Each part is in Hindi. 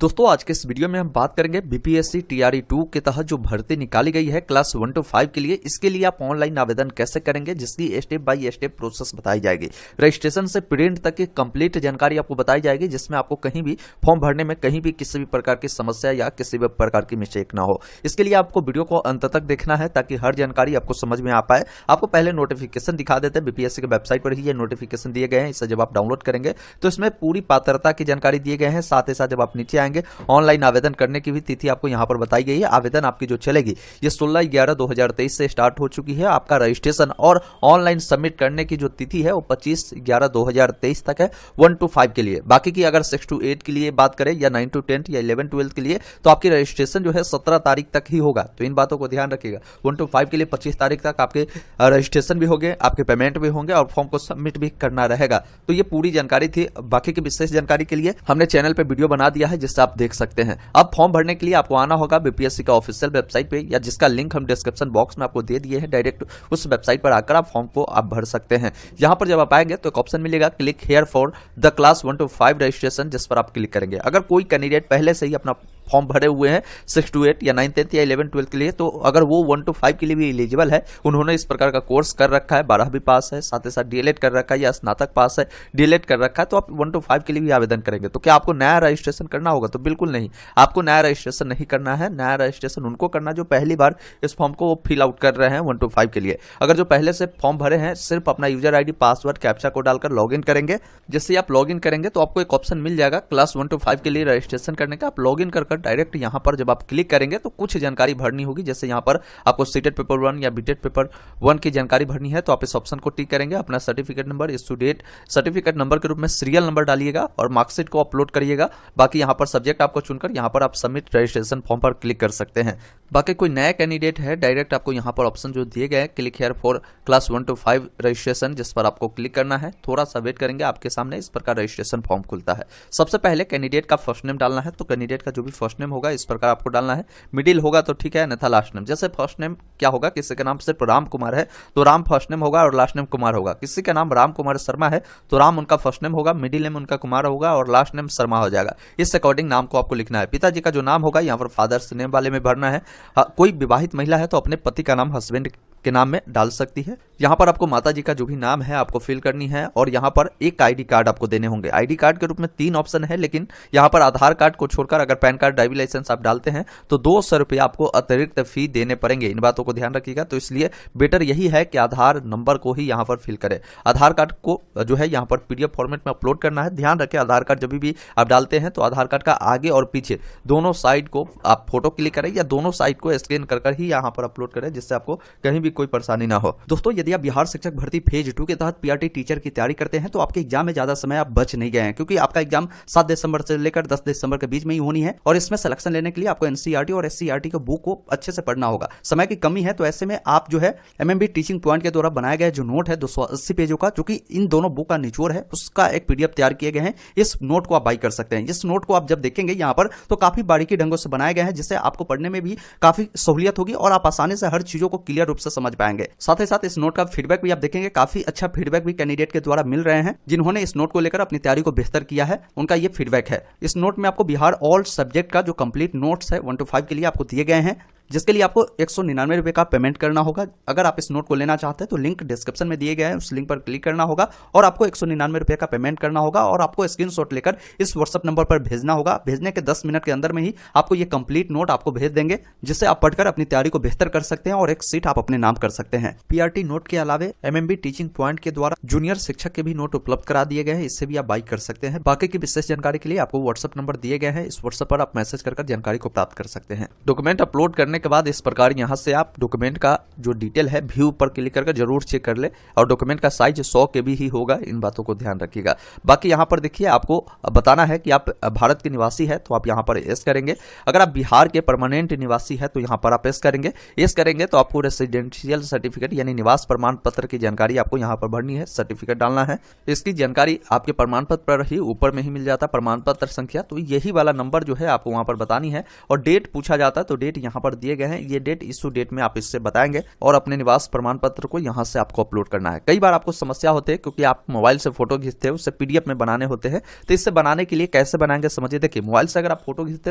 दोस्तों आज के इस वीडियो में हम बात करेंगे बीपीएससी टीआरई 2 के तहत जो भर्ती निकाली गई है क्लास 1 to 5 के लिए। इसके लिए आप ऑनलाइन आवेदन कैसे करेंगे, जिसकी स्टेप बाय स्टेप प्रोसेस बताई जाएगी। रजिस्ट्रेशन से प्रिंट तक की कंप्लीट जानकारी आपको बताई जाएगी, जिसमें आपको कहीं भी फॉर्म भरने में कहीं भी किसी भी प्रकार की समस्या या किसी भी प्रकार की मिस्टेक ना हो। इसके लिए आपको वीडियो को अंत तक देखना है ताकि हर जानकारी आपको समझ में आ पाए। आपको पहले नोटिफिकेशन दिखा देते हैं, बीपीएससी के वेबसाइट पर ही ये नोटिफिकेशन दिए गए हैं। इसे जब आप डाउनलोड करेंगे तो इसमें पूरी पात्रता की जानकारी दिए गए हैं। साथ ही साथ जब आप नीचे आएंगे ऑनलाइन आवेदन करने की भी तिथि आपको यहां पर बताई गई है। आवेदन आपकी जो चलेगी ये 16/11/2023 से स्टार्ट हो चुकी है। आपका रजिस्ट्रेशन और ऑनलाइन सबमिट करने की जो तिथि है वो 25/11/2023 तक है 1 to 5 के लिए। बाकी की अगर 6 to 8 के लिए बात करें या 9 to 10 या 11-12 के लिए तो आपकी रजिस्ट्रेशन जो है 17 तारीख तक ही होगा। तो इन बातों को ध्यान रखिएगा। 1 to 5 के लिए 25 तारीख तक आपके रजिस्ट्रेशन भी होंगे, आपके पेमेंट भी होंगे और फॉर्म को सबमिट भी करना रहेगा। तो ये पूरी जानकारी थी। बाकी की विशेष जानकारी के लिए हमने चैनल पे वीडियो बना दिया है, जिससे आप देख सकते हैं। अब फॉर्म भरने के लिए आपको आना होगा बीपीएससी का ऑफिशियल वेबसाइट पे, या जिसका लिंक हम डिस्क्रिप्शन बॉक्स में आपको दे दिए हैं। डायरेक्ट उस वेबसाइट पर आकर आप फॉर्म को आप भर सकते हैं। यहां पर जब आप आएंगे तो एक ऑप्शन मिलेगा click here for the class 1 to 5 registration, जिस पर आप क्लिक करेंगे। अगर कोई कैंडिडेट पहले से ही अपना फॉर्म भरे हुए हैं 6 to 8 या 9, 10 या 11-12 के लिए, तो अगर वो 1 to 5 के लिए भी एलिजिबल है, उन्होंने इस प्रकार का कोर्स कर रखा है, 12 भी पास है, साथ ही साथ डीएलएड कर रखा है या स्नातक पास है, डीएलएड कर रखा है, तो आप 1 to 5 के लिए भी आवेदन करेंगे। तो क्या आपको नया रजिस्ट्रेशन करना होगा? तो बिल्कुल नहीं, आपको नया रजिस्ट्रेशन नहीं करना है। नया रजिस्ट्रेशन उनको करना जो पहली बार इस फॉर्म को फिल आउट कर रहे हैं 1 to 5 के लिए। अगर जो पहले से फॉर्म भरे हैं सिर्फ अपना यूजर आईडी, पासवर्ड, कैप्चा को डालकर लॉगिन करेंगे। जैसे आप लॉगिन करेंगे तो आपको एक ऑप्शन मिल जाएगा क्लास 1 to 5 के लिए रजिस्ट्रेशन करने का। आप लॉगिन कर डायरेक्ट यहाँ पर जब आप क्लिक करेंगे तो कुछ जानकारी भरनी होगी। जैसे यहाँ पर आपको सीटेट पेपर 1 या बीटेट पेपर 1 की जानकारी भरनी है, तो आप इस ऑप्शन को टिक करेंगे। अपना certificate number, issue date, certificate number के रूप में सीरियल नंबर डालिएगा और मार्कशीट को अपलोड करिएगा। बाकी यहाँ पर सब्जेक्ट आपको चुनकर यहाँ पर आप सबमिट रजिस्ट्रेशन फॉर्म पर क्लिक कर सकते हैं। बाकी कोई नया कैंडिडेट है, डायरेक्ट आपको यहाँ पर ऑप्शन जो दिए गए click here for class 1 to 5 registration, जिस पर आपको क्लिक करना है। थोड़ा सा वेट करेंगे, आपके सामने इस प्रकार रजिस्ट्रेशन फॉर्म खुलता है। सबसे पहले कैंडिडेट का फर्स्ट नेम डालना है, तो कैंडिडेट का जो भी फर्स्ट नेम होगा इस प्रकार आपको डालना है। मिडिल होगा तो ठीक है, अन्यथा लास्ट नेम। जैसे फर्स्ट नेम क्या होगा, किसी का नाम सिर्फ राम कुमार है तो राम फर्स्ट नेम होगा और लास्ट नेम कुमार होगा। किसी का नाम राम कुमार शर्मा है तो राम उनका फर्स्ट नेम होगा, मिडिल नेम उनका कुमार होगा और लास्ट नेम शर्मा हो जाएगा। इस अकॉर्डिंग नाम को आपको लिखना है। पिताजी का जो नाम होगा यहाँ पर फादर्स नेम वाले में भरना है। कोई विवाहित महिला है तो अपने पति का नाम हस्बैंड के नाम में डाल सकती है। यहाँ पर आपको माता जी का जो भी नाम है आपको फिल करनी है और यहाँ पर एक आईडी कार्ड आपको देने होंगे। आईडी कार्ड के रूप में 3 ऑप्शन है, लेकिन यहाँ पर आधार कार्ड को छोड़कर अगर पैन कार्ड, ड्राइविंग लाइसेंस आप डालते हैं तो 200 रुपया आपको अतिरिक्त फी देने पड़ेंगे। इन बातों को ध्यान रखिएगा। तो इसलिए बेटर यही है कि आधार नंबर को ही यहाँ पर फिल करें। आधार कार्ड को जो है यहाँ पर पीडीएफ फॉर्मेट में अपलोड करना है। ध्यान रखें, आधार कार्ड जब भी आप डालते हैं तो आधार कार्ड का आगे और पीछे दोनों साइड को आप फोटो क्लिक करें या दोनों साइड को स्कैन कर ही यहाँ पर अपलोड करें, जिससे आपको कहीं भी कोई परेशानी ना हो। दोस्तों यदि आप बिहार शिक्षक भर्ती फेज 2 के तहत पीआरटी टीचर की तैयारी करते हैं तो आपके एग्जाम में ज्यादा समय आप बच नहीं गए हैं, क्योंकि आपका एग्जाम 7 दिसंबर से लेकर 10 दिसंबर के बीच में ही होनी है। और इसमें सिलेक्शन लेने के लिए आपको एनसीईआरटी और एससीईआरटी के बुक को अच्छे से पढ़ना होगा। समय की कमी है, तो ऐसे में आप जो है एमएमबी टीचिंग पॉइंट के द्वारा बनाया गया जो नोट है 280 पेजों का, जो कि इन दोनों बुक का निचोड़ है, उसका एक पीडीएफ तैयार किए गए हैं। इस नोट को आप बाई कर सकते हैं। इस नोट को आप जब देखेंगे यहाँ पर तो काफी बारीकी ढंगों से बनाए गए हैं, जिससे आपको पढ़ने में भी काफी सहूलियत होगी और आप आसानी से हर चीजों को क्लियर रूप से समझ पाएंगे। साथ ही साथ इस नोट का फीडबैक भी आप देखेंगे, काफी अच्छा फीडबैक भी कैंडिडेट के द्वारा मिल रहे हैं। जिन्होंने इस नोट को लेकर अपनी तैयारी को बेहतर किया है उनका ये फीडबैक है। इस नोट में आपको बिहार ऑल सब्जेक्ट का जो कंप्लीट नोट्स है 1 to 5 के लिए आपको दिए गए हैं, जिसके लिए आपको 199 रुपए का पेमेंट करना होगा। अगर आप इस नोट को लेना चाहते हैं तो लिंक डिस्क्रिप्शन में दिए गए हैं, उस लिंक पर क्लिक करना होगा और आपको 199 रुपए का पेमेंट करना होगा और आपको स्क्रीनशॉट लेकर इस व्हाट्सएप नंबर पर भेजना होगा। भेजने के 10 मिनट के अंदर में ही आपको ये कंप्लीट नोट आपको भेज देंगे, जिससे आप पढ़कर अपनी तैयारी को बेहतर कर सकते हैं और एक सीट आप अपने नाम कर सकते हैं। पीआरटी नोट के अलावे एमएमबी टीचिंग पॉइंट के द्वारा जूनियर शिक्षक के भी नोट उपलब्ध करा दिए गए हैं, इससे भी आप बाई कर सकते हैं। बाकी की विशेष जानकारी के लिए आपको व्हाट्सएप नंबर दिए गए हैं, इस व्हाट्सएप पर आप मैसेज कर जानकारी को प्राप्त कर सकते हैं। डॉक्यूमेंट अपलोड करने के बाद इस प्रकार यहाँ से आप डॉक्यूमेंट का जो डिटेल है व्यू पर क्लिक करके जरूर चेक कर ले और डॉक्यूमेंट का साइज 100 KB ही होगा। इन बातों को ध्यान रखिएगा। बाकी यहाँ पर देखिए, आपको बताना है कि आप भारत के निवासी है तो आप यहाँ पर यस करेंगे। अगर आप बिहार के परमानेंट निवासी है तो यहाँ पर आप यस करेंगे। यस करेंगे तो आपको रेसिडेंशियल सर्टिफिकेट यानी निवास प्रमाण पत्र की जानकारी आपको यहाँ पर भरनी है, सर्टिफिकेट डालना है। इसकी जानकारी आपके प्रमाण पत्र पर ही ऊपर में ही मिल जाता है, प्रमाण पत्र संख्या। तो यही वाला नंबर जो है आपको वहां पर बतानी है और डेट पूछा जाता है तो डेट यहाँ पर दिए दिए गए हैं, ये डेट इशू डेट में आप इससे बताएंगे और अपने निवास प्रमाण पत्र को यहाँ से आपको अपलोड करना है। कई बार आपको समस्या होती है क्योंकि आप मोबाइल से फोटो खींचते हैं, उससे पीडीएफ में बनाने होते हैं, तो इससे बनाने के लिए कैसे बनाएंगे समझिए। देखिए, मोबाइल से अगर आप फोटो खींचते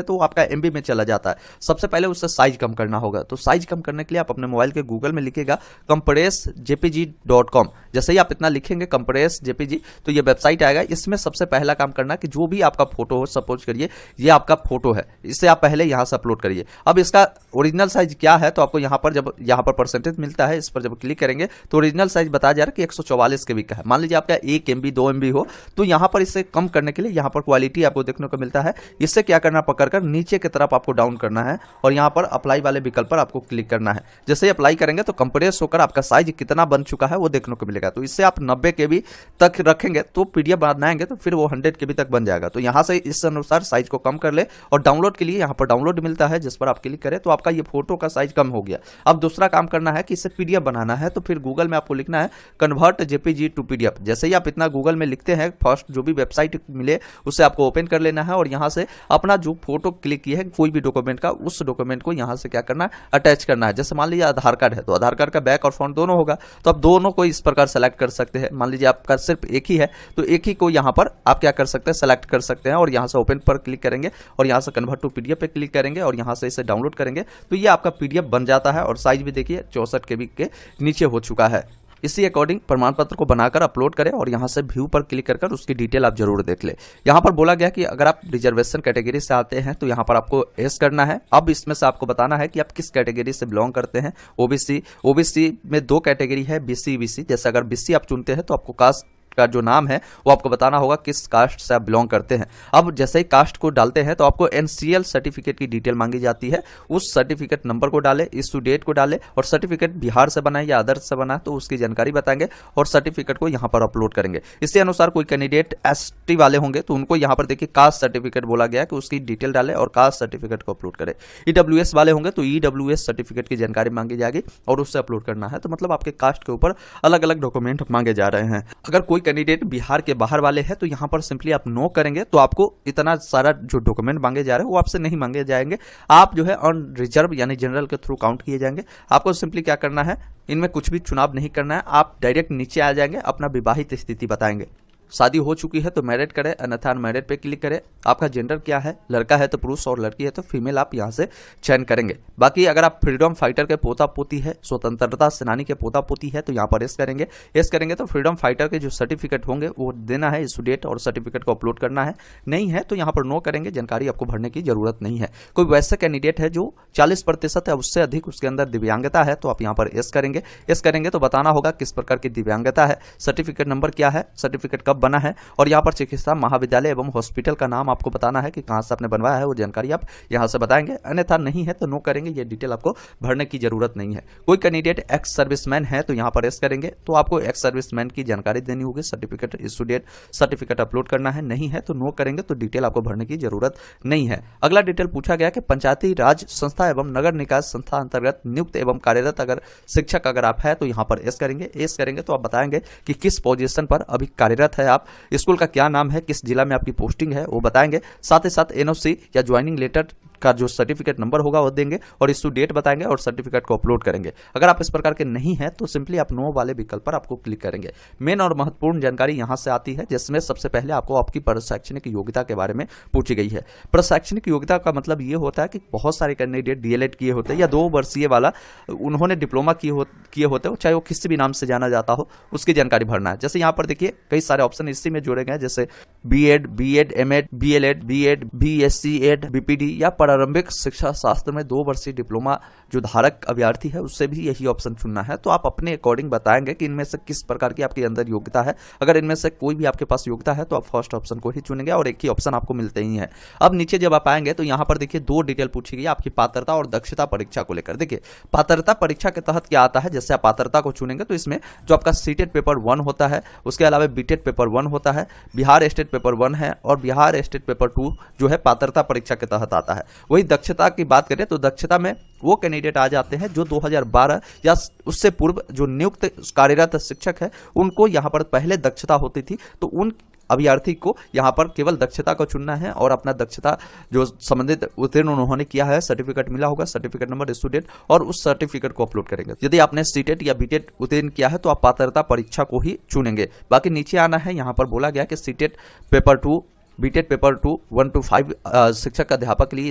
हैं तो आपका एमबी में चला जाता है। सबसे पहले उससे साइज कम करना होगा, तो साइज कम करने के लिए आप अपने मोबाइल के गूगल में लिखिएगा compressjpg.com। जैसे ही आप इतना लिखेंगे compressjpg, तो ये वेबसाइट आएगा। इसमें सबसे पहला काम करना कि जो भी आपका फोटो हो, सपोज करिए ये आपका फोटो है, इसे आप पहले यहाँ से अपलोड करिए। अब इसका ओरिजिनल साइज क्या है, तो आपको यहाँ पर जब यहाँ पर परसेंटेज मिलता है, इस पर जब क्लिक करेंगे तो ओरिजिनल साइज बताया जा रहा है कि 144 KB का है। मान लीजिए आपका 1 MB 2 MB हो, तो यहाँ पर इसे कम करने के लिए यहाँ पर क्वालिटी आपको देखने को मिलता है। इससे क्या करना, पकड़कर नीचे की तरफ आपको डाउन करना है और यहाँ पर अप्लाई वाले विकल्प पर आपको क्लिक करना है। जैसे ही अप्लाई करेंगे तो कंप्रेस होकर आपका साइज कितना बन चुका है वो देखने को मिलेगा। तो इससे आप 90 KB तक रखेंगे तो पीडीएफ बनाएंगे तो फिर वो 100 KB तक बन जाएगा। तो यहाँ से इस अनुसार साइज को कम कर ले और डाउनलोड के लिए यहाँ पर डाउनलोड मिलता है, जिस पर आप क्लिक करें तो आपका ये फोटो का साइज कम हो गया। अब दूसरा काम करना है कि इसे पीडीएफ बनाना है, तो फिर गूगल में आपको लिखना है कन्वर्ट जेपीजी टू पीडीएफ। जैसे ही आप इतना गूगल में लिखते हैं, फर्स्ट जो भी वेबसाइट मिले उसे आपको ओपन कर लेना है और यहाँ से अपना जो फोटो क्लिक किया है कोई भी डॉक्यूमेंट का, उस डॉक्यूमेंट को यहाँ से क्या करना है, अटैच करना है। जैसे मान लीजिए आधार कार्ड है तो आधार कार्ड का बैक और फ्रंट दोनों होगा, तो आप दोनों को इस प्रकार सेलेक्ट कर सकते हैं। मान लीजिए आपका सिर्फ एक ही है तो एक ही को यहाँ पर आप क्या कर सकते हैं, सेलेक्ट कर सकते हैं और यहाँ से ओपन पर क्लिक करेंगे और यहाँ से कन्वर्ट टू पीडीएफ पे क्लिक करेंगे और यहाँ से इसे डाउनलोड करेंगे तो ये आपका पीडीएफ बन जाता है। और साइज भी देखिए 64 KB के नीचे हो चुका है। इसी अकॉर्डिंग प्रमाण पत्र को बनाकर अपलोड करें और यहाँ से व्यू पर क्लिक कर उसकी डिटेल आप जरूर देख ले। यहाँ पर बोला गया कि अगर आप रिजर्वेशन कैटेगरी से आते हैं तो यहाँ पर आपको एस करना है। अब इसमें से आपको बताना है कि आप किस कैटेगरी से बिलोंग करते हैं। ओबीसी में 2 कैटेगरी है, बीसी बीसी। जैसे अगर बीसी आप चुनते हैं तो आपको कास्ट का जो नाम है वो आपको बताना होगा किस कास्ट से आप बिलोंग करते हैं। अब जैसे ही कास्ट को डालते हैं तो आपको एनसीएल सर्टिफिकेट की डिटेल मांगी जाती है। उस सर्टिफिकेट नंबर को डाले, इशू डेट को डाले और सर्टिफिकेट बिहार से बना है या अदर से बना है तो उसकी जानकारी बताएंगे और सर्टिफिकेट को यहाँ पर अपलोड करेंगे। इसी अनुसार कोई कैंडिडेट एसटी वाले होंगे तो उनको यहाँ पर देखिए कास्ट सर्टिफिकेट बोला गया कि उसकी डिटेल डाले और कास्ट सर्टिफिकेट को अपलोड करें। ईडब्ल्यूएस वाले होंगे तो ईडब्ल्यूएस सर्टिफिकेट की जानकारी मांगी जाएगी और उससे अपलोड करना है। तो मतलब आपके कास्ट के ऊपर अलग अलग डॉक्यूमेंट मांगे जा रहे हैं। अगर कोई कैंडिडेट बिहार के बाहर वाले हैं तो यहां पर सिंपली आप नो करेंगे तो आपको इतना सारा जो डॉक्यूमेंट मांगे जा रहे हैं वो आपसे नहीं मांगे जाएंगे। आप जो है ऑन रिजर्व यानी जनरल के थ्रू काउंट किए जाएंगे। आपको सिंपली क्या करना है, इनमें कुछ भी चुनाव नहीं करना है। आप डायरेक्ट नीचे आ जाएंगे, अपना विवाहित स्थिति बताएंगे। शादी हो चुकी है तो मैरिड करें, अन्यथा अनमैरिड पे क्लिक करें। आपका जेंडर क्या है, लड़का है तो पुरुष और लड़की है तो फीमेल आप यहां से चयन करेंगे। बाकी अगर आप फ्रीडम फाइटर के पोता पोती है, स्वतंत्रता सेनानी के पोता पोती है तो यहाँ पर एस करेंगे। एस करेंगे तो फ्रीडम फाइटर के जो सर्टिफिकेट होंगे वो देना है, इशू डेट और सर्टिफिकेट को अपलोड करना है। नहीं है तो यहाँ पर नो करेंगे, जानकारी आपको भरने की जरूरत नहीं है। कोई वैसे कैंडिडेट है जो 40% है उससे अधिक उसके अंदर दिव्यांगता है तो आप यहाँ पर एस करेंगे। एस करेंगे तो बताना होगा किस प्रकार की दिव्यांगता है, सर्टिफिकेट नंबर क्या है, सर्टिफिकेट कब बना है और यहाँ पर चिकित्सा महाविद्यालय एवं हॉस्पिटल का नाम आपको बताना है कि कहां से आपने बनवाया है, वो जानकारी आप यहां से बताएंगे। अन्यथा नहीं है तो नो करेंगे, ये डिटेल आपको भरने की जरूरत नहीं है। कोई कैंडिडेट एक्स सर्विसमैन है तो यहाँ पर एस करेंगे तो आपको एक्स सर्विसमैन की जानकारी देनी होगी, certificate, issue date, certificate upload करना है। नहीं है तो नो करेंगे, तो डिटेल आपको भरने की जरूरत नहीं है। अगला डिटेल पूछा गया कि पंचायती राज संस्था एवं नगर निकाय संस्था अंतर्गत नियुक्त एवं कार्यरत अगर शिक्षक अगर आप है तो यहाँ पर एस करेंगे। एस करेंगे तो आप बताएंगे कि किस पोजीशन पर अभी कार्यरत है आप, स्कूल का क्या नाम है, किस जिला में आपकी पोस्टिंग है वो बताएंगे। साथ ही साथ एनओसी या ज्वाइनिंग लेटर का जो सर्टिफिकेट नंबर होगा वो देंगे और इशू डेट बताएंगे और सर्टिफिकेट को अपलोड करेंगे। अगर आप इस प्रकार के नहीं है तो सिंपली आप नो वाले विकल्प पर आपको क्लिक करेंगे। मेन और महत्वपूर्ण जानकारी यहां से आती है, जिसमें सबसे पहले आपको आपकी प्रशैक्षणिक योग्यता के बारे में पूछी गई है। प्रशैक्षणिक योग्यता का मतलब ये होता है कि बहुत सारे कैंडिडेट डीएलएड किए होते हैं या 2 वर्षीय वाला उन्होंने डिप्लोमा किए होते हो, चाहे वो किसी भी नाम से जाना जाता हो, उसकी जानकारी भरना है। जैसे यहाँ पर देखिए कई सारे ऑप्शन इसी में जोड़े गए, जैसे BEd, MEd, BElEd, BEd, BSc Ed, BPD या प्रारंभिक शिक्षा शास्त्र में 2 वर्षीय डिप्लोमा जो धारक अभ्यर्थी है उससे भी यही ऑप्शन चुनना है। तो आप अपने अकॉर्डिंग बताएंगे कि इनमें से किस प्रकार की आपके अंदर योग्यता है। अगर इनमें से कोई भी आपके पास योग्यता है तो आप फर्स्ट ऑप्शन को ही चुनेंगे और एक ही ऑप्शन आपको मिलते ही है। अब नीचे जब आप आएंगे तो यहाँ पर देखिए 2 डिटेल पूछी गई आपकी पात्रता और दक्षता परीक्षा को लेकर। देखिए पात्रता परीक्षा के तहत क्या आता है, जैसे आप पात्रता को चुनेंगे तो इसमें जो आपका सीटेट पेपर 1 होता है, उसके अलावा बीटेट पेपर 1 होता है, बिहार स्टेट पेपर 1 है और बिहार स्टेट पेपर 2 जो है पात्रता परीक्षा के तहत आता है। वही दक्षता की बात करें तो दक्षता में वो कैंडिडेट आ जाते हैं जो 2012 या उससे पूर्व जो नियुक्त कार्यरत शिक्षक है उनको यहाँ पर पहले दक्षता होती थी तो उन अभ्यर्थी को यहाँ पर केवल दक्षता को चुनना है और अपना दक्षता जो संबंधित उत्तीर्ण उन्होंने किया है, सर्टिफिकेट मिला होगा, सर्टिफिकेट नंबर, स्टूडेंट, और उस सर्टिफिकेट को अपलोड करेंगे। यदि आपने सीटेट या बीटेट उत्तीर्ण किया है तो आप पात्रता परीक्षा को ही चुनेंगे। बाकी नीचे आना है, यहाँ पर बोला गया कि सीटेट पेपर 2, बीटेट पेपर 2 1 to 5 शिक्षक अध्यापक के लिए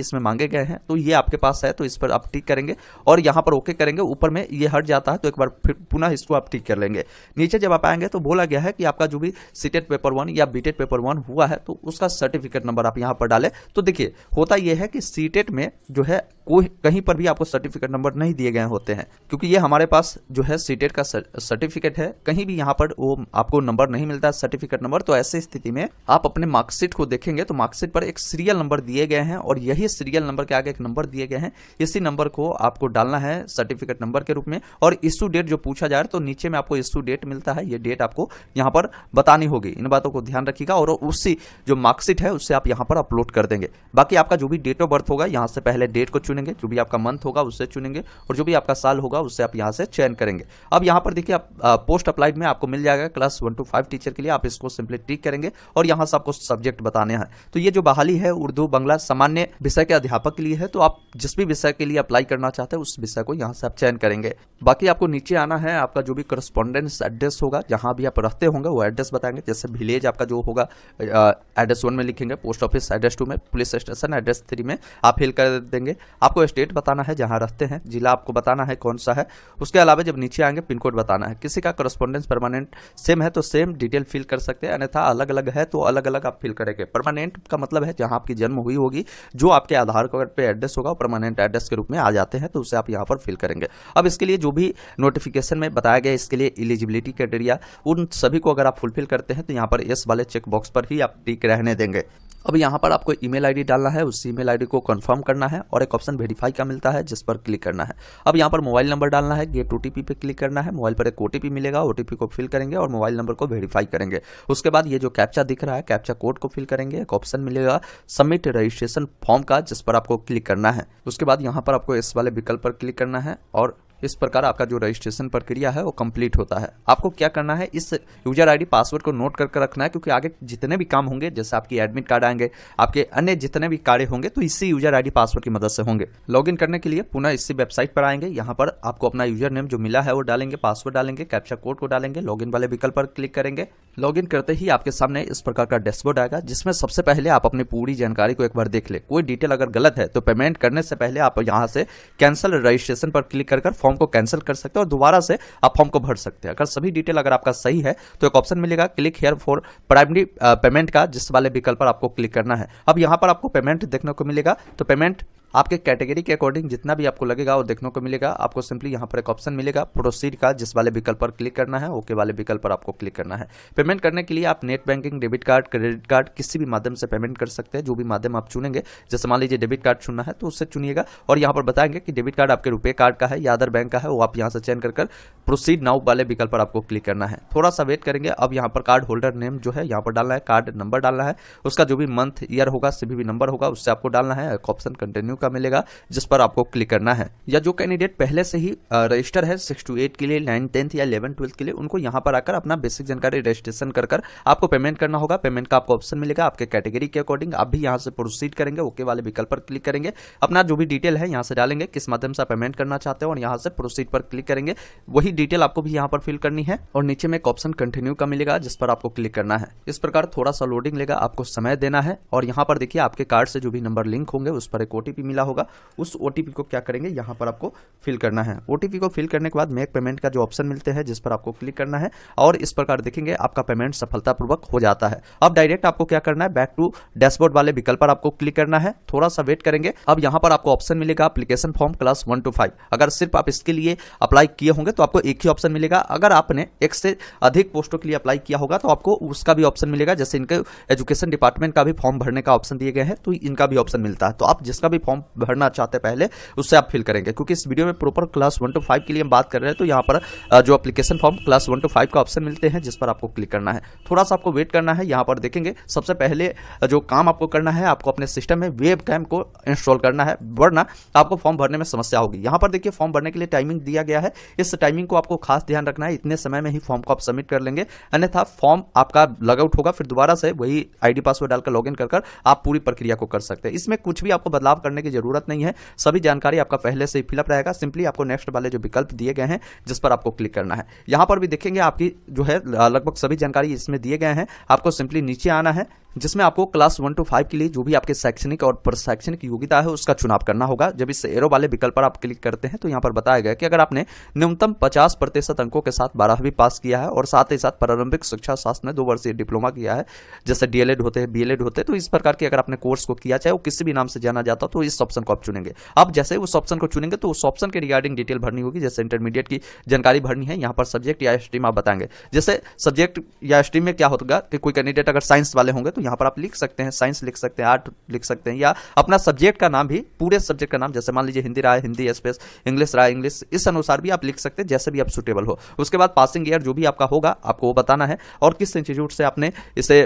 इसमें मांगे गए हैं, तो ये आपके पास है तो इस पर आप टिक करेंगे और यहाँ पर ओके करेंगे। ऊपर में ये हट जाता है तो एक बार फिर पुनः इसको आप टिक कर लेंगे। नीचे जब आप आएंगे तो बोला गया है कि आपका जो भी सीटेट पेपर 1 या बीटेट पेपर 1 हुआ है तो उसका सर्टिफिकेट नंबर आप यहाँ पर डालें। तो देखिए होता यह है कि सीटेट में जो है कोई कहीं पर भी आपको सर्टिफिकेट नंबर नहीं दिए गए होते हैं, क्योंकि ये हमारे पास जो है सीटेट का सर्टिफिकेट है, कहीं भी यहाँ पर वो आपको नंबर नहीं मिलता सर्टिफिकेट नंबर। तो ऐसी स्थिति में आप अपने मार्कशीट को देखेंगे तो मार्कशीट पर एक सीरियल नंबर दिए गए हैं और यही सीरियल नंबर के आगे एक नंबर दिए गए हैं। इसी नंबर को आपको डालना है सर्टिफिकेट नंबर के रूप में। और इशू डेट जो पूछा जा रहा है तो नीचे में आपको इशू डेट मिलता है, ये डेट आपको यहाँ पर बतानी होगी। इन बातों को ध्यान रखिएगा और उसी जो मार्कशीट है उससे आप यहाँ पर अपलोड कर देंगे। बाकी आपका जो भी डेट ऑफ बर्थ होगा यहाँ से पहले डेट को चुनेंगे, जो भी आपका मंथ होगा उससे चुनेंगे और जो भी आपका साल होगा उससे आप यहाँ से चयन करेंगे। अब यहाँ पर देखिए आप पोस्ट अप्लाइड में आपको मिल जाएगा क्लास 1 to 5 टीचर के लिए, आप इसको सिंपली टिक करेंगे और यहाँ से आपको सब्जेक्ट बताने हैं। तो ये जो बहाली है उर्दू, बांग्ला, सामान्य विषय के अध्यापक के लिए है, तो आप जिस भी विषय के लिए अप्लाई करना चाहते हैं उस विषय को यहाँ से आप चयन करेंगे। बाकी आपको नीचे आना है, आपका जो भी करस्पॉन्डेंस एड्रेस होगा जहाँ भी आप रहते होंगे वो एड्रेस बताएंगे। जैसे विलेज आपका जो होगा एड्रेस 1 में लिखेंगे, पोस्ट ऑफिस एड्रेस 2 में, पुलिस स्टेशन एड्रेस 3 में आप फिल कर देंगे। आपको स्टेट बताना है जहाँ रहते हैं, जिला आपको बताना है कौन सा है। उसके अलावा जब नीचे आएंगे पिन कोड बताना है। किसी का करस्पॉन्डेंस परमानेंट सेम है तो सेम डिटेल फिल कर सकते हैं, अन्यथा अलग अलग है तो अलग अलग आप फिल करेंगे। परमानेंट का मतलब है जहाँ आपकी जन्म हुई होगी, जो आपके आधार कार्ड पे एड्रेस होगा परमानेंट एड्रेस के रूप में आ जाते हैं, तो उसे आप यहाँ पर फिल करेंगे। अब इसके लिए जो भी नोटिफिकेशन में बताया गया इसके लिए एलिजिबिलिटी क्राइटेरिया उन सभी को अगर आप फुलफिल करते हैं तो यहाँ पर यस वाले चेक बॉक्स पर ही आप टिक रहने देंगे। अब यहाँ पर आपको ईमेल आईडी डालना है, उस ईमेल आईडी को कंफर्म करना है और एक ऑप्शन वेरीफाई का मिलता है जिस पर क्लिक करना है। अब यहाँ पर मोबाइल नंबर डालना है, गेट ओटीपी पे क्लिक करना है। मोबाइल पर एक ओटीपी मिलेगा, ओटीपी को फिल करेंगे और मोबाइल नंबर को वेरीफाई करेंगे। उसके बाद ये जो कैप्चा दिख रहा है कैप्चा कोड को फिल करेंगे। एक ऑप्शन मिलेगा सबमिट रजिस्ट्रेशन फॉर्म का, जिस पर आपको क्लिक करना है। उसके बाद यहाँ पर आपको इस वाले विकल्प पर क्लिक करना है और इस प्रकार आपका जो रजिस्ट्रेशन प्रक्रिया है वो कंप्लीट होता है। आपको क्या करना है, इस यूजर आईडी पासवर्ड को नोट करके रखना है, क्योंकि आगे जितने भी काम होंगे, जैसे आपकी एडमिट कार्ड आएंगे, आपके अन्य जितने भी कार्य होंगे तो इसी यूजर आईडी पासवर्ड की मदद से होंगे। लॉगिन करने के लिए पुनः इसी वेबसाइट पर आएंगे। यहाँ पर आपको अपना यूजर नेम जो मिला है वो डालेंगे, पासवर्ड डालेंगे, कैप्चा कोड को डालेंगे, लॉगिन वाले विकल्प पर क्लिक करेंगे। लॉगिन करते ही आपके सामने इस प्रकार का डैशबोर्ड आएगा, जिसमें सबसे पहले आप अपनी पूरी जानकारी को एक बार देख ले। कोई डिटेल अगर गलत है तो पेमेंट करने से पहले आप यहाँ से कैंसिल रजिस्ट्रेशन पर क्लिक कर फॉर्म को कैंसिल कर सकते हैं और दोबारा से आप फॉर्म को भर सकते हैं। अगर सभी डिटेल अगर आपका सही है तो एक ऑप्शन मिलेगा click here for primary payment का, जिस वाले विकल्प पर आपको क्लिक करना है। अब यहाँ पर आपको पेमेंट देखने को मिलेगा, तो पेमेंट आपके कैटेगरी के अकॉर्डिंग जितना भी आपको लगेगा वो देखने को मिलेगा। आपको सिंपली यहाँ पर एक ऑप्शन मिलेगा प्रोसीड का, जिस वाले विकल्प पर क्लिक करना है, ओके वाले विकल्प पर आपको क्लिक करना है। पेमेंट करने के लिए आप net banking, debit card, credit card किसी भी माध्यम से पेमेंट कर सकते हैं। जो भी माध्यम आप चुनेंगे, जैसे मान लीजिए डेबिट कार्ड चुनना है तो उससे चुनिएगा और यहाँ पर बताएंगे कि डेबिट कार्ड आपके रुपए कार्ड का है या अदर बैंक का है, वो आप यहाँ से चयन कर प्रोसीड नाउ वाले विकल्प पर आपको क्लिक करना है। थोड़ा सा वेट करेंगे। अब यहाँ पर कार्ड होल्डर नेम जो है यहाँ पर डालना है, कार्ड नंबर डालना है, उसका जो भी मंथ ईयर होगा, सीवीवी नंबर होगा, उससे आपको डालना है। एक ऑप्शन कंटिन्यू का मिलेगा जिस पर आपको क्लिक करना है। या जो कैंडिडेट पहले से ही रजिस्टर है 6 to 8 के लिए, 9, 10 या 11, 12 के लिए, उनको यहाँ पर आकर अपना बेसिक जानकारी रजिस्ट्रेशन कर आपको पेमेंट करना होगा। पेमेंट का आपको ऑप्शन मिलेगा आपके कैटेगरी के अकॉर्डिंग। आप भी यहाँ से प्रोसीड करेंगे, ओके वाले विकल्प पर क्लिक करेंगे, अपना जो भी डिटेल है यहाँ से डालेंगे, किस माध्यम से पेमेंट करना चाहते हो और यहाँ से प्रोसीड पर क्लिक करेंगे। वही डिटेल आपको भी यहाँ पर फिल करनी है और नीचे में एक ऑप्शन कंटिन्यू का मिलेगा जिस पर आपको क्लिक करना है। इस प्रकार थोड़ा सा लोडिंग लेगा, आपको समय देना है और यहाँ पर देखिए आपके कार्ड से जो भी नंबर लिंक होंगे उस पर एक ओटीपी मिला होगा। उस ओटीपी को क्या करेंगे, यहाँ पर आपको फिल करना है। ओटीपी को फिल करने के बाद मेक पेमेंट का जो ऑप्शन मिलते हैं जिस पर आपको क्लिक करना है और इस प्रकार देखेंगे आपका पेमेंट सफलतापूर्वक हो जाता है। अब डायरेक्ट आपको क्या करना है, बैक टू डैशबोर्ड वाले विकल्प पर आपको क्लिक करना है। थोड़ा सा वेट करेंगे। अब यहाँ पर आपको ऑप्शन मिलेगा एप्लीकेशन फॉर्म क्लास 1 to 5। अगर सिर्फ आप इसके लिए अप्लाई किए होंगे तो आपको एक ही ऑप्शन मिलेगा। अगर आपने एक से अधिक पोस्टों के लिए अप्लाई किया होगा तो आपको उसका भी ऑप्शन मिलेगा। जैसे इनके एजुकेशन डिपार्टमेंट का भी फॉर्म भरने का ऑप्शन दिए गए हैं तो इनका भी ऑप्शन मिलता है। तो आप जिसका भी फॉर्म फॉर्म भरना चाहते हैं पहले, उससे आप फिल करेंगे। क्योंकि इस वीडियो में प्रॉपर क्लास 1 to 5 के लिए हम बात कर रहे हैं, तो यहाँ पर जो एप्लीकेशन फॉर्म क्लास 1 to 5 का ऑप्शन मिलते हैं, जिस पर आपको क्लिक करना है। थोड़ा सा आपको वेट करना है। यहाँ पर देखेंगे सबसे पहले जो काम आपको करना है, आपको अपने सिस्टम में वेब कैम को इंस्टॉल करना है, वरना आपको फॉर्म भरने में समस्या होगी। यहाँ पर देखिए फॉर्म भरने के लिए टाइमिंग दिया गया है, इस टाइमिंग को आपको खास ध्यान रखना है। इतने समय में ही फॉर्म को आप सबमिट कर लेंगे, अन्यथा फॉर्म आपका लॉगआउट होगा, फिर दोबारा से वही आईडी पासवर्ड डालकर लॉगिन कर आप पूरी प्रक्रिया को कर सकते हैं। इसमें कुछ भी आपको बदलाव करने की जरूरत नहीं है, सभी जानकारी आपका पहले से ही फिलअप रहेगा। सिंपली आपको नेक्स्ट वाले जो विकल्प दिए गए हैं, जिस पर आपको क्लिक करना है। यहाँ पर भी देखेंगे आपकी जो है लगभग सभी जानकारी इसमें दिए गए हैं। आपको सिंपली नीचे आना है, जिसमें आपको क्लास 1 to 5 के लिए जो भी आपके शैक्षणिक और प्रशैक्षणिक योग्यता है उसका चुनाव करना होगा। जब इस एरो वाले विकल्प पर आप क्लिक करते हैं तो यहाँ पर बताया गया कि अगर आपने न्यूनतम 50% अंकों के साथ 12वीं पास किया है और साथ ही साथ प्रारंभिक शिक्षा शास्त्र में 2 वर्षीय डिप्लोमा किया है, जैसे डीएलएड होते हैं, बीएलएड होते हैं, तो इस प्रकार के अगर आपने कोर्स को किया, चाहे वो किसी भी नाम से जाना जाता हो, तो इस ऑप्शन को आप चुनेंगे। अब जैसे उस ऑप्शन को चुनेंगे तो उस ऑप्शन के रिगार्डिंग डिटेल भरनी होगी। जैसे इंटरमीडिएट की जानकारी भरनी है, यहाँ पर सब्जेक्ट या स्ट्रीम आप बताएंगे। जैसे सब्जेक्ट या स्ट्रीम में क्या होगा कि कोई कैंडिडेट अगर साइंस वाले होंगे तो यहाँ पर आप लिख सकते हैं साइंस लिख सकते हैं, आर्ट लिख सकते हैं, या अपना सब्जेक्ट का नाम भी, पूरे सब्जेक्ट का नाम, जैसे मान लीजिए हिंदी रहा है हिंदी स्पेस, इंग्लिश रहा है इंग्लिश, इस अनुसार भी आप लिख सकते हैं, जैसे भी आप सुटेबल हो। उसके बाद पासिंग ईयर जो भी आपका होगा आपको वो बताना है, और किस इंस्टीट्यूट से आपने इसे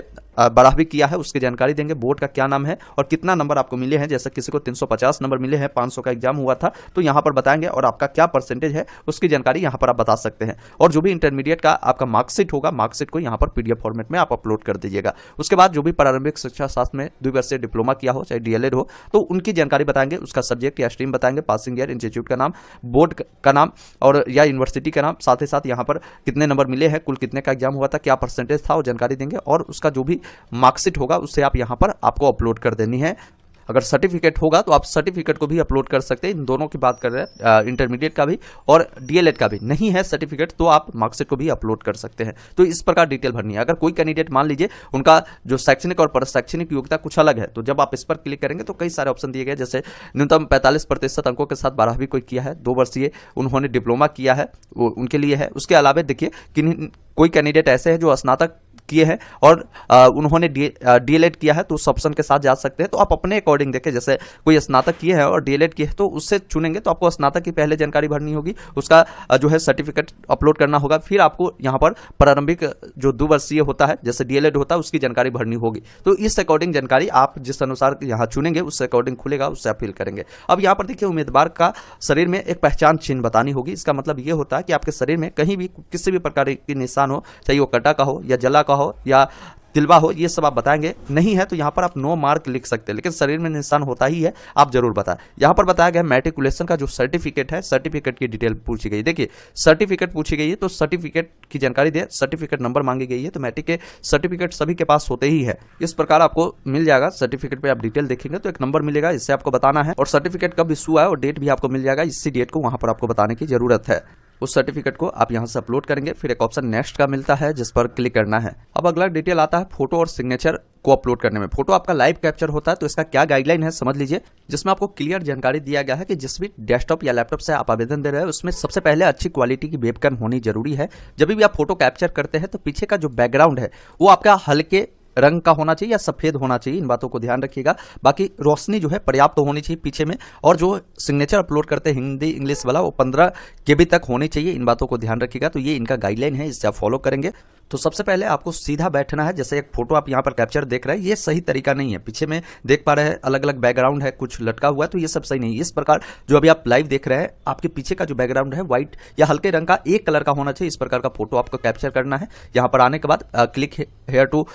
12वीं किया है उसकी जानकारी देंगे, बोर्ड का क्या नाम है और कितना नंबर आपको मिले हैं। जैसे किसी को 350 नंबर मिले हैं, 500 का एग्जाम हुआ था, तो यहाँ पर बताएंगे, और आपका क्या परसेंटेज है उसकी जानकारी यहाँ पर आप बता सकते हैं। और जो भी इंटरमीडिएट का आपका मार्कशीट होगा, मार्कशीट को यहाँ पर पीडीएफ फॉर्मेट में आप अपलोड कर दीजिएगा। उसके बाद जो भी प्रारंभिक शिक्षा शास्त्र में 2 वर्षीय डिप्लोमा किया हो, चाहे डीएलएड हो, तो उनकी जानकारी बताएंगे, उसका सब्जेक्ट या स्ट्रीम बताएंगे, पासिंग ईयर, इंस्टीट्यूट का नाम, बोर्ड का नाम और या यूनिवर्सिटी का नाम, साथ ही साथ यहाँ पर कितने नंबर मिले हैं, कुल कितने का एग्जाम हुआ था, क्या परसेंटेज था, वो जानकारी देंगे। और उसका जो भी मार्कशीट होगा उससे आप यहाँ पर आपको अपलोड कर देनी है। अगर सर्टिफिकेट होगा तो आप सर्टिफिकेट को भी अपलोड कर सकते हैं। इन दोनों की बात कर रहे हैं, इंटरमीडिएट का भी और डीएलएड का भी। नहीं है सर्टिफिकेट तो आप मार्कशीट को भी अपलोड कर सकते हैं। तो इस प्रकार डिटेल भरनी है। अगर कोई कैंडिडेट मान लीजिए उनका जो शैक्षणिक और प्रशैक्षणिक योग्यता कुछ अलग है, तो जब आप इस पर क्लिक करेंगे तो कई सारे ऑप्शन दिए गए, जैसे न्यूनतम 45% अंकों के साथ 12वीं कोई किया है, 2 वर्षीय उन्होंने डिप्लोमा किया है, वो उनके लिए है। उसके अलावा देखिए कोई कैंडिडेट ऐसे है जो स्नातक किए हैं और उन्होंने डीएलएड किया है, तो उस ऑप्शन के साथ जा सकते हैं। तो आप अपने अकॉर्डिंग देखें, जैसे कोई स्नातक किए हैं और डीएलएड किए हैं तो उससे चुनेंगे, तो आपको स्नातक की पहले जानकारी भरनी होगी, उसका जो है सर्टिफिकेट अपलोड करना होगा, फिर आपको यहाँ पर प्रारंभिक जो 2 वर्षीय होता है जैसे डीएलएड होता है उसकी जानकारी भरनी होगी। तो इस अकॉर्डिंग जानकारी आप जिस अनुसार यहाँ चुनेंगे उस अकॉर्डिंग खुलेगा, उससे आप फिल करेंगे। अब यहाँ पर देखिए उम्मीदवार का शरीर में एक पहचान चिन्ह बतानी होगी। इसका मतलब ये होता है कि आपके शरीर में कहीं भी किसी भी प्रकार की निशान हो, चाहे वो कटा का हो या जला का हो या तिलवा हो, ये सब आप बताएंगे। नहीं है तो यहाँ पर आप नो मार्क लिख सकते हैं, लेकिन शरीर में निशान होता ही है, आप जरूर बताएं। यहाँ पर बताया गया मैट्रिकुलेशन का जो सर्टिफिकेट है, सर्टिफिकेट की डिटेल पूछी गई। देखिए सर्टिफिकेट पूछी गई है तो सर्टिफिकेट की जानकारी दे, सर्टिफिकेट नंबर मांगी गई है, तो मैट्रिक के सर्टिफिकेट सभी के पास होते ही है। इस प्रकार आपको मिल जाएगा। सर्टिफिकेट पे आप डिटेल देखेंगे तो एक नंबर मिलेगा, इससे आपको बताना है, और सर्टिफिकेट कब इशू है और डेट भी आपको मिल जाएगा। इसी डेट को वहां पर आपको बताने की जरूरत है। उस सर्टिफिकेट को आप यहां से अपलोड करेंगे, फिर एक ऑप्शन नेक्स्ट का मिलता है जिस पर क्लिक करना है। अब अगला डिटेल आता है फोटो और सिग्नेचर को अपलोड करने में। फोटो आपका लाइव कैप्चर होता है, तो इसका क्या गाइडलाइन है समझ लीजिए, जिसमें आपको क्लियर जानकारी दिया गया है कि जिस भी डेस्कटॉप या लैपटॉप से आप आवेदन दे रहे हैं उसमें सबसे पहले अच्छी क्वालिटी की वेबकैम होनी जरूरी है। जब भी आप फोटो कैप्चर करते हैं तो पीछे का जो बैकग्राउंड है वो आपका हल्के रंग का होना चाहिए या सफेद होना चाहिए, इन बातों को ध्यान रखिएगा। बाकी रोशनी जो है पर्याप्त होनी चाहिए पीछे में, और जो सिग्नेचर अपलोड करते हैं हिंदी इंग्लिश वाला वो 15 KB तक होनी चाहिए, इन बातों को ध्यान रखिएगा। तो ये इनका गाइडलाइन है, इससे आप फॉलो करेंगे। तो सबसे पहले आपको सीधा बैठना है। जैसे एक फोटो आप यहाँ पर कैप्चर देख रहे हैं, ये सही तरीका नहीं है। पीछे में देख पा रहे हैं अलग अलग बैकग्राउंड है, कुछ लटका हुआ है, तो ये सब सही नहीं है। इस प्रकार जो अभी आप लाइव देख रहे हैं, आपके पीछे का जो बैकग्राउंड है व्हाइट या हल्के रंग का एक कलर का होना चाहिए। इस प्रकार का फोटो आपको कैप्चर करना है। यहाँ पर आने के बाद click here to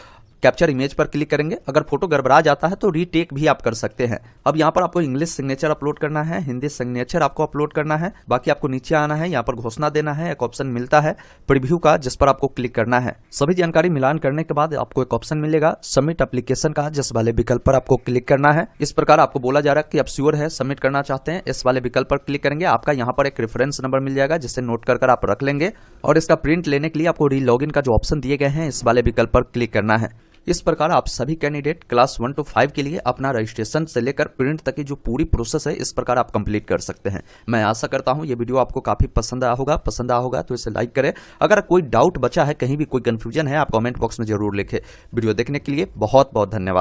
capture image पर क्लिक करेंगे। अगर फोटो गड़बड़ा जाता है तो रीटेक भी आप कर सकते हैं। अब यहाँ पर आपको इंग्लिश सिग्नेचर अपलोड करना है, हिंदी सिग्नेचर आपको अपलोड करना है। बाकी आपको नीचे आना है, यहाँ पर घोषणा देना है। एक ऑप्शन मिलता है प्रीव्यू का, जिस पर आपको क्लिक करना है। सभी जानकारी मिलान करने के बाद आपको एक ऑप्शन मिलेगा सबमिट एप्लीकेशन का, जिस वाले विकल्प पर आपको क्लिक करना है। इस प्रकार आपको बोला जा रहा है कि आप श्योर है सबमिट करना चाहते हैं, इस वाले विकल्प पर क्लिक करेंगे। आपका यहाँ पर एक रेफरेंस नंबर मिल जाएगा, जिसे नोट कर आप रख लेंगे, और इसका प्रिंट लेने के लिए आपको रीलॉगिन का जो ऑप्शन दिए गए हैं, इस वाले विकल्प पर क्लिक करना है। इस प्रकार आप सभी कैंडिडेट क्लास 1 to 5 के लिए अपना रजिस्ट्रेशन से लेकर प्रिंट तक की जो पूरी प्रोसेस है, इस प्रकार आप कंप्लीट कर सकते हैं। मैं आशा करता हूं ये वीडियो आपको काफी पसंद आया होगा तो इसे लाइक करें। अगर कोई डाउट बचा है, कहीं भी कोई कंफ्यूजन है, आप कमेंट बॉक्स में जरूर लिखें। वीडियो देखने के लिए बहुत बहुत धन्यवाद।